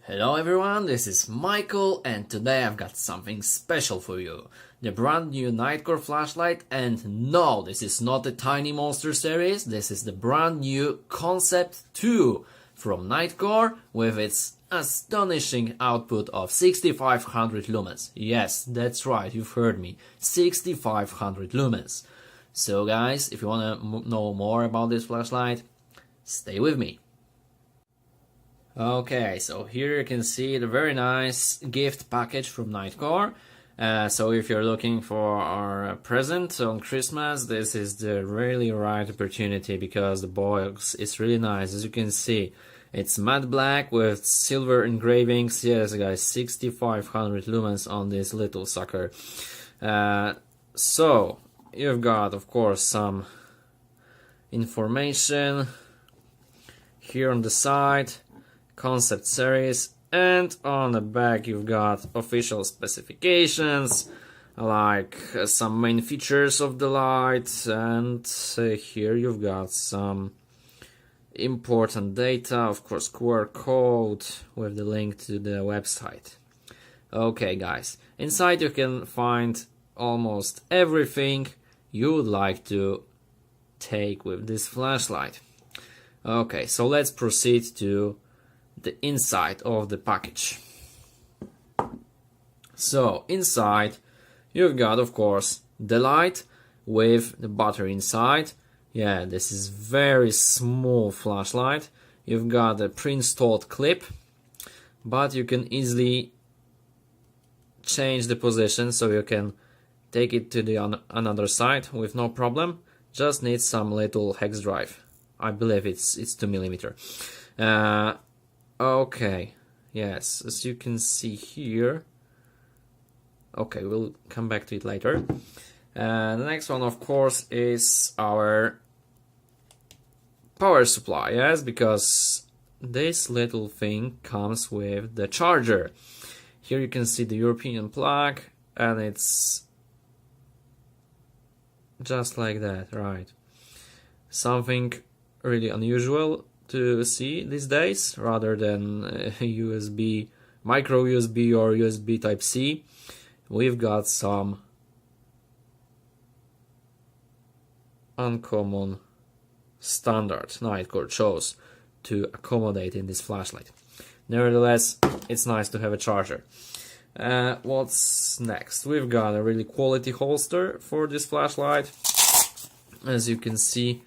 Hello everyone, this is Michael and today I've got something special for you. The brand new Nitecore flashlight, and no, this is not the Tiny Monster series, this is the brand new Concept 2 from Nitecore with its astonishing output of 6500 lumens. Yes, that's right, you've heard me, 6500 lumens. So guys, if you want to know more about this flashlight, stay with me. Okay, so here you can see the very nice gift package from Nitecore. So if you're looking for our present on Christmas, this is the really right opportunity because the box is really nice. As you can see, it's matte black with silver engravings. Yes, guys, 6500 lumens on this little sucker. So you've got, of course, some information here on the side. Concept series, and on the back you've got official specifications like some main features of the light, and here you've got some important data, of course QR code with the link to the website. Okay guys, inside you can find almost everything you would like to take with this flashlight. Okay, so let's proceed to the inside of the package. So inside you've got, of course, the light with the battery inside. Yeah, this is very small flashlight. You've got a pre-installed clip, but you can easily change the position so you can take it to the another side with no problem. Just need some little hex drive. I believe it's 2mm. Okay, yes, as you can see here. Okay, we'll come back to it later. The next one, of course, is our power supply, yes, because this little thing comes with the charger. Here you can see the European plug, and it's just like that, right? Something really unusual to see these days, rather than USB, micro USB or USB type C. We've got some uncommon standard Nitecore chose to accommodate in this flashlight. Nevertheless, it's nice to have a charger. What's next? We've got a really quality holster for this flashlight. As you can see,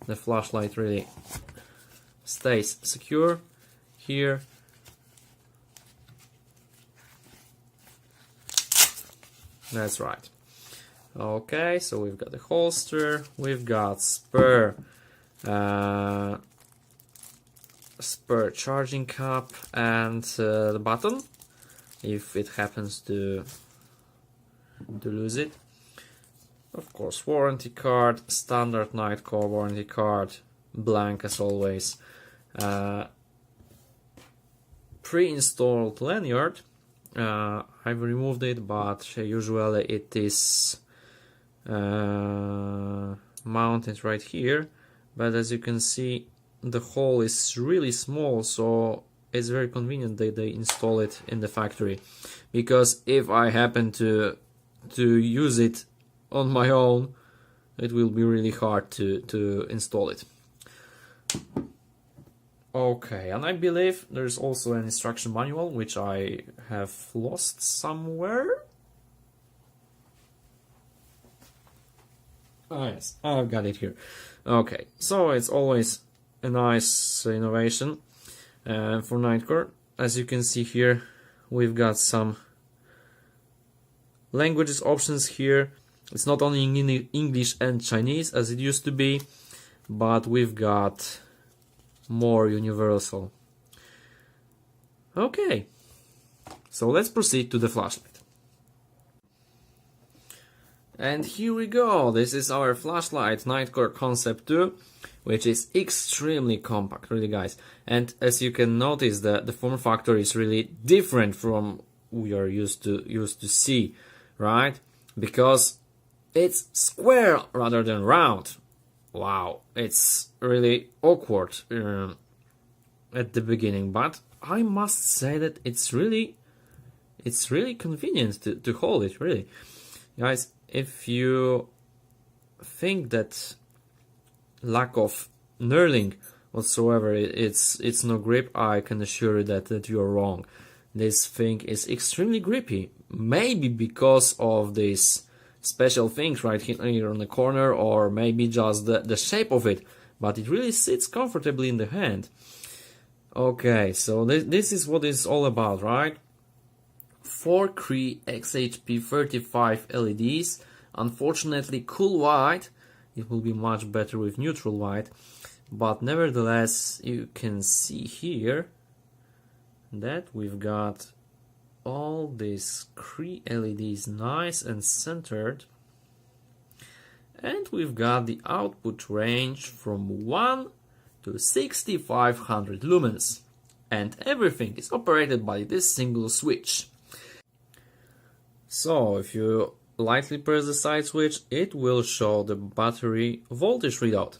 the flashlight really stays secure here. That's right. Okay, so we've got the holster, we've got spare charging cap, and the button if it happens to lose it. Of course, warranty card, standard Nitecore warranty card, blank as always. Pre-installed lanyard. I've removed it, but usually it is mounted right here. But as you can see, the hole is really small, so it's very convenient that they install it in the factory. Because if I happen to use it on my own, it will be really hard to install it. Okay, and I believe there's also an instruction manual, which I have lost somewhere. Ah, yes, I've got it here. Okay, so it's always a nice innovation for Nitecore. As you can see here, we've got some languages options here. It's not only in English and Chinese as it used to be, but we've got more universal. Okay, so let's proceed to the flashlight. And here we go. This is our flashlight, Nitecore Concept 2, which is extremely compact, really, guys. And as you can notice, the form factor is really different from we are used to see, right? Because it's square rather than round. Wow, it's really awkward at the beginning, but I must say that it's really convenient to hold it, really. Guys, if you think that lack of knurling whatsoever, it's no grip, I can assure you that you're wrong. This thing is extremely grippy, maybe because of these special things right here on the corner, or maybe just the shape of it, but it really sits comfortably in the hand. Okay, so this is what it's all about, right? 4 Cree XHP35 LEDs, unfortunately cool white. It will be much better with neutral white, but nevertheless you can see here that we've got all these Cree LEDs nice and centered, and we've got the output range from 1 to 6500 lumens, and everything is operated by this single switch. So if you lightly press the side switch, it will show the battery voltage readout.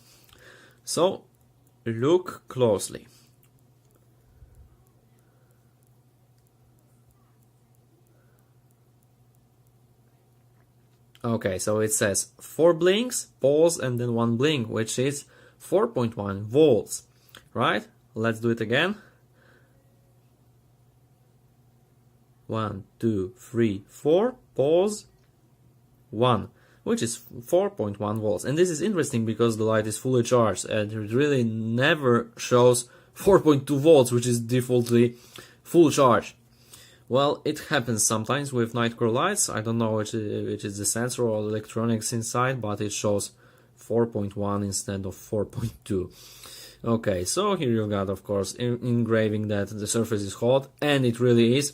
So look closely. Okay, so it says 4 blinks, pause, and then 1 blink, which is 4.1 volts, right? Let's do it again. 1, 2, 3, 4, pause, 1, which is 4.1 volts. And this is interesting because the light is fully charged and it really never shows 4.2 volts, which is defaultly full charge. Well, it happens sometimes with Nitecore lights. I don't know which is the sensor or electronics inside, but it shows 4.1 instead of 4.2. Okay, so here you've got, of course, engraving that the surface is hot, and it really is.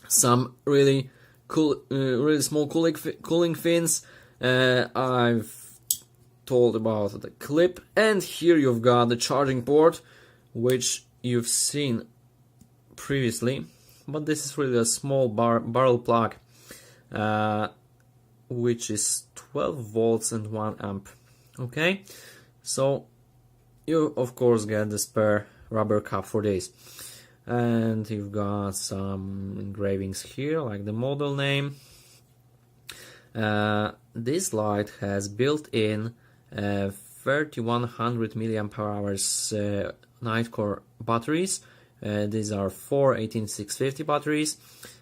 Some really cool, really small cooling fins. I've told about the clip, and here you've got the charging port, which you've seen previously, but this is really a small barrel plug, which is 12 volts and 1 amp. Okay, so you of course get the spare rubber cap for this. And you've got some engravings here, like the model name. This light has built-in 3100 milliamp hours Nitecore batteries. These are 4 18650 batteries,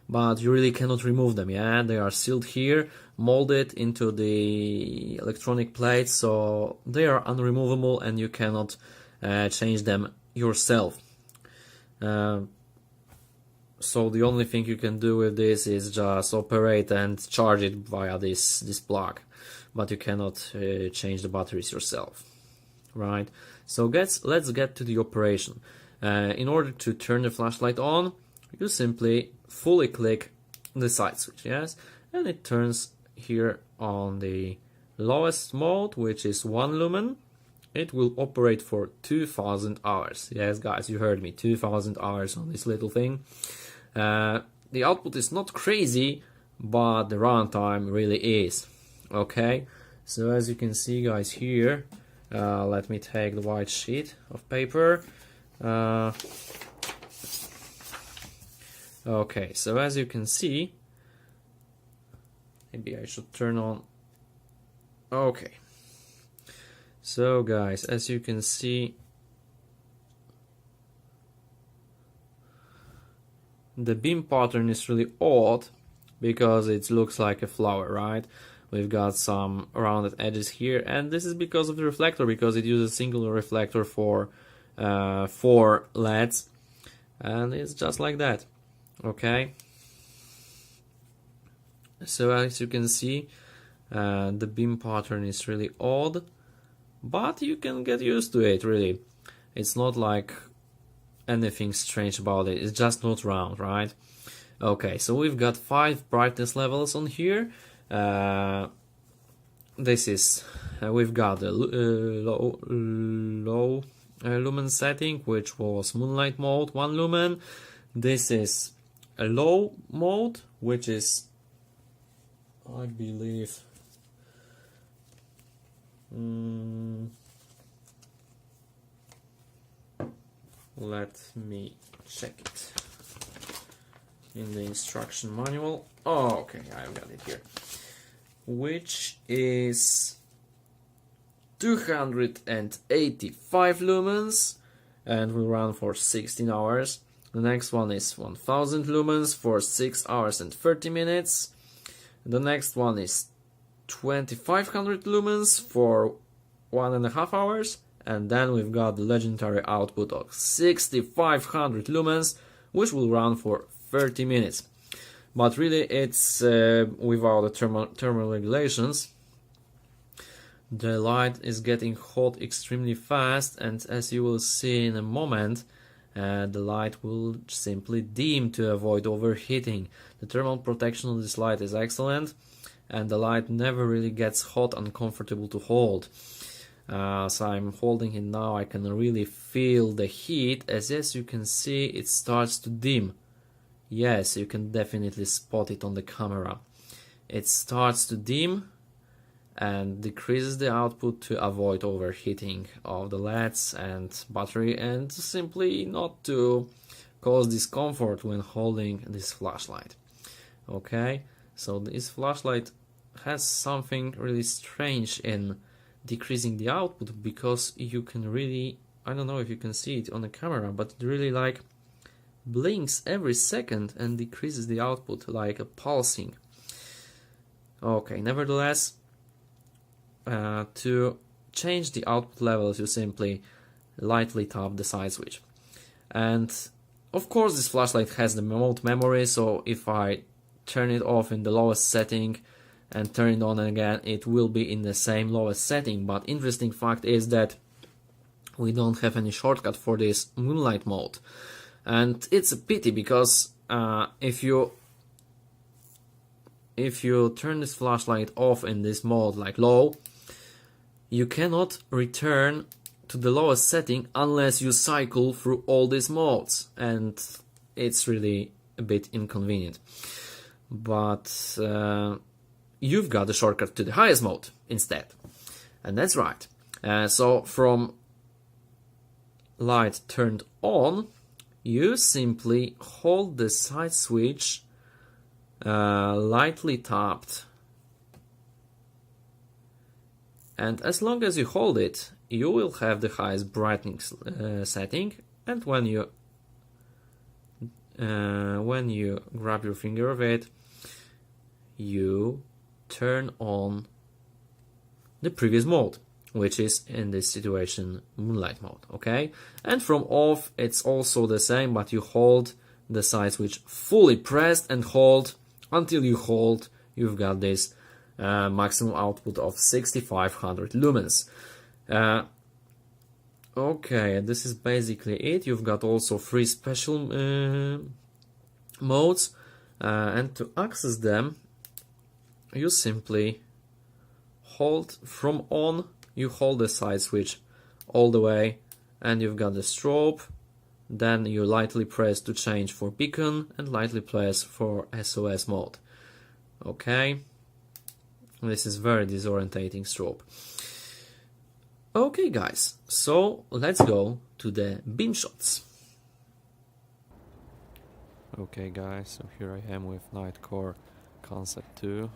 but you really cannot remove them. Yeah, they are sealed here, molded into the electronic plates, so they are unremovable and you cannot change them yourself. So the only thing you can do with this is just operate and charge it via this plug, but you cannot change the batteries yourself, right? So let's get to the operation. In order to turn the flashlight on, you simply fully click the side switch, yes, and it turns here on the lowest mode, which is 1 lumen. It will operate for 2000 hours. Yes, guys, you heard me, 2000 hours on this little thing. The output is not crazy, but the runtime really is. Okay, so as you can see, guys, here, let me take the white sheet of paper. Okay, so as you can see, maybe I should turn on. Okay. So guys, as you can see, the beam pattern is really odd because it looks like a flower, right? We've got some rounded edges here, and this is because of the reflector, because it uses a single reflector for 4 LEDs, and it's just like that. Okay, so as you can see, the beam pattern is really odd, but you can get used to it, really. It's not like anything strange about it, it's just not round, right? Okay, so we've got 5 brightness levels on here. This is, we've got the low lumen setting, which was moonlight mode, 1 lumen. This is a low mode, which is, I believe, Let me check it in the instruction manual. Oh, okay, I've got it here. Which is 285 lumens and will run for 16 hours. The next one is 1000 lumens for 6 hours and 30 minutes. The next one is 2500 lumens for 1.5 hours. And then we've got the legendary output of 6500 lumens, which will run for 30 minutes. But really it's without the thermal regulations. The light is getting hot extremely fast, and as you will see in a moment, the light will simply dim to avoid overheating. The thermal protection of this light is excellent, and the light never really gets hot and uncomfortable to hold. So I'm holding it now, I can really feel the heat. As you can see, it starts to dim. Yes, you can definitely spot it on the camera. It starts to dim and decreases the output to avoid overheating of the LEDs and battery, and simply not to cause discomfort when holding this flashlight. Okay, so this flashlight has something really strange in decreasing the output, because you can really, I don't know if you can see it on the camera, but it really like blinks every second and decreases the output like a pulsing. Okay, nevertheless, to change the output levels, you simply lightly tap the side switch. And of course this flashlight has the mode memory, so if I turn it off in the lowest setting and turn it on again, it will be in the same lowest setting. But interesting fact is that we don't have any shortcut for this moonlight mode, and it's a pity, because if you turn this flashlight off in this mode like low, you cannot return to the lowest setting unless you cycle through all these modes, and it's really a bit inconvenient. But you've got the shortcut to the highest mode instead, and that's right. So from light turned on, you simply hold the side switch lightly tapped, and as long as you hold it, you will have the highest brightness setting, and when you grab your finger of it, you turn on the previous mode, which is in this situation moonlight mode. Okay, and from off it's also the same, but you hold the side switch fully pressed and hold until you've got this maximum output of 6500 lumens. Okay, this is basically it. You've got also 3 special modes, and to access them, you simply hold from on, you hold the side switch all the way, and you've got the strobe. Then you lightly press to change for beacon and lightly press for SOS mode. Okay, this is very disorientating strobe. Okay guys, so let's go to the beam shots. Okay guys, so here I am with Nitecore Concept 2.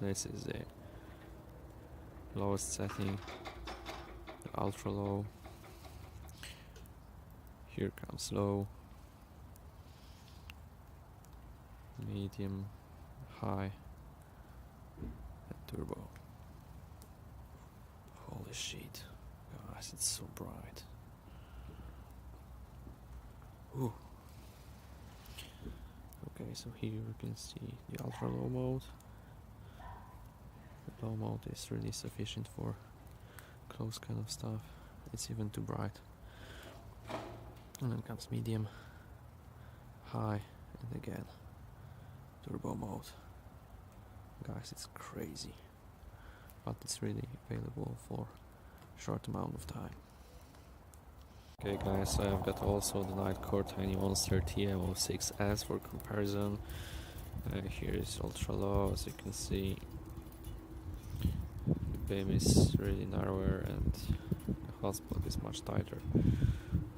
This is the lowest setting, the ultra low. Here comes low, medium, high, and turbo. Holy shit, guys, it's so bright. Ooh. Okay, so here you can see the ultra low mode. The low mode is really sufficient for close kind of stuff. It's even too bright. And then comes medium, high, and again turbo mode. Guys, it's crazy, but it's really available for a short amount of time. Okay guys, so I've got also the Nitecore Tiny Monster TM06S for comparison. Here is ultra low, as you can see. The beam is really narrower and the hotspot is much tighter.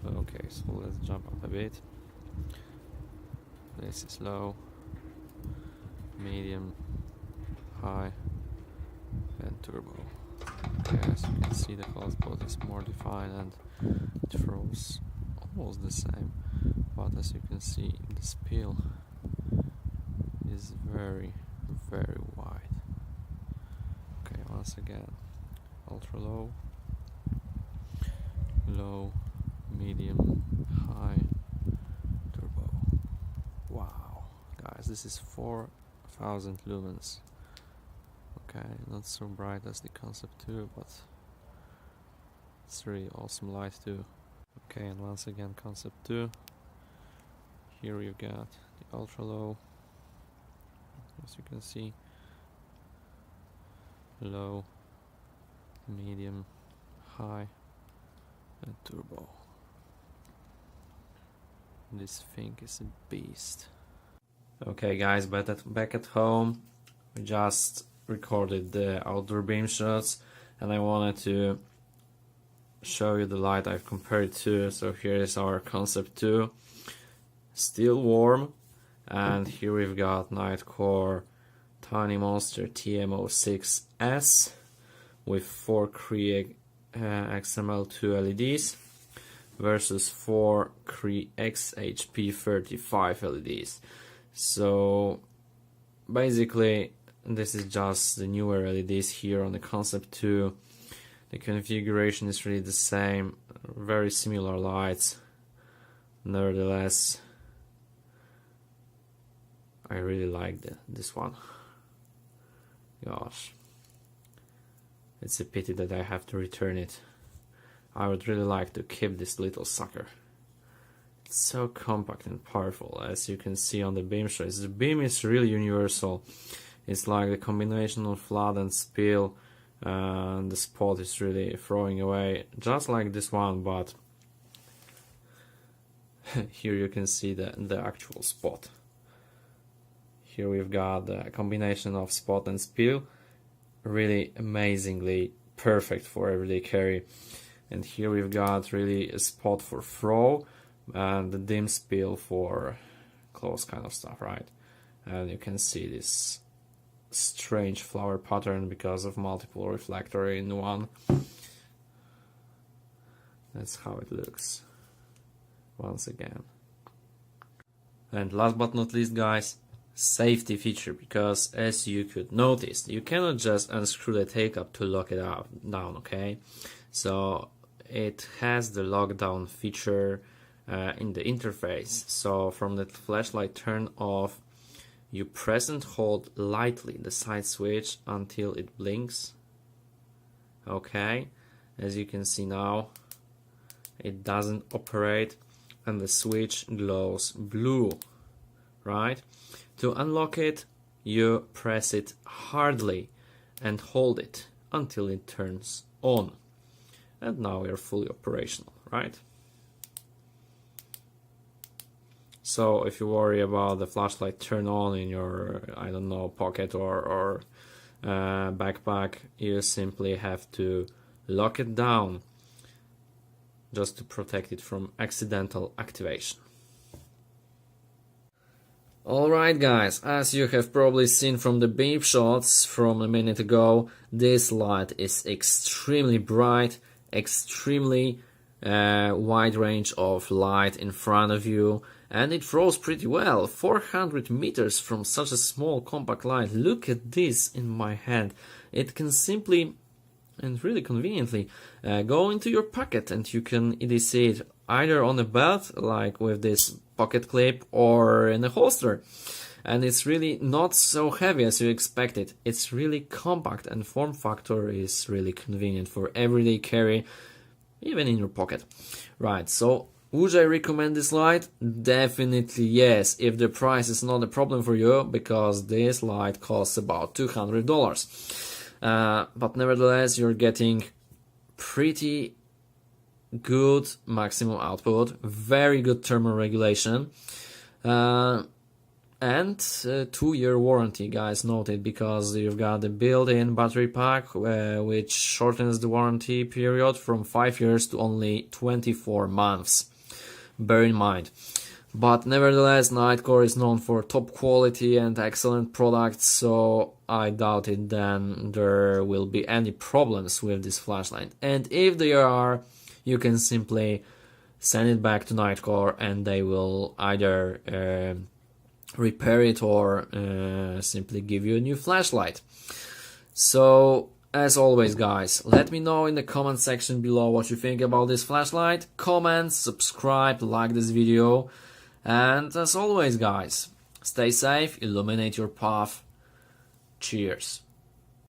Okay, so let's jump up a bit. This is low, medium, high, and turbo. Okay, as you can see, the color spot is more defined and it throws almost the same, but as you can see, the spill is very, very wide. Okay, once again, ultra low, low, medium, high, turbo. Wow, guys, this is 4000 lumens. Okay, not so bright as the Concept 2, but it's really awesome light too. Okay, and once again Concept 2. Here you got the ultra low, as you can see, low, medium, high, and turbo. This thing is a beast. Okay guys, back at home, we just recorded the outdoor beam shots and I wanted to show you the light I've compared to. So here is our Concept 2, still warm, and here we've got Nitecore Tiny Monster TM06S with 4 Cree XML2 LEDs versus 4 Cree XHP35 LEDs. So basically this is just the newer LEDs here on the Concept 2. The configuration is really the same, very similar lights. Nevertheless, I really like this one. Gosh, it's a pity that I have to return it. I would really like to keep this little sucker. It's so compact and powerful, as you can see on the beam shots. The beam is really universal. It's like the combination of flood and spill, and the spot is really throwing away, just like this one, but here you can see the actual spot. Here we've got the combination of spot and spill, really amazingly perfect for everyday carry. And here we've got really a spot for throw and the dim spill for close kind of stuff, right? And you can see this strange flower pattern because of multiple reflector in one. That's how it looks once again. And last but not least, guys, safety feature, because as you could notice, you cannot just unscrew the take up to lock it down, okay? So it has the lockdown feature in the interface. So from the flashlight turn off, you press and hold lightly the side switch until it blinks. Okay, as you can see now, it doesn't operate and the switch glows blue, right? To unlock it, you press it hardly and hold it until it turns on. And now we are fully operational, right? So if you worry about the flashlight turn on in your, I don't know, pocket or backpack, you simply have to lock it down just to protect it from accidental activation. Alright guys, as you have probably seen from the beam shots from a minute ago, this light is extremely bright, extremely wide range of light in front of you, and it throws pretty well. 400 meters from such a small compact light. Look at this in my hand. It can simply and really conveniently go into your pocket, and you can either see it either on a belt, like with this pocket clip, or in a holster. And it's really not so heavy as you expected. It's really compact, and form factor is really convenient for everyday carry, even in your pocket. Right, so would I recommend this light? Definitely yes, if the price is not a problem for you, because this light costs about $200. But nevertheless, you're getting pretty good maximum output, very good thermal regulation, and 2-year warranty, guys, noted, because you've got the built-in battery pack, which shortens the warranty period from 5 years to only 24 months. bear in mind. But nevertheless, Nitecore is known for top quality and excellent products, so I doubt it then there will be any problems with this flashlight. And if there are, you can simply send it back to Nitecore and they will either repair it or simply give you a new flashlight. So, as always guys, let me know in the comment section below what you think about this flashlight. Comment, subscribe, like this video. And as always guys, stay safe, illuminate your path. Cheers.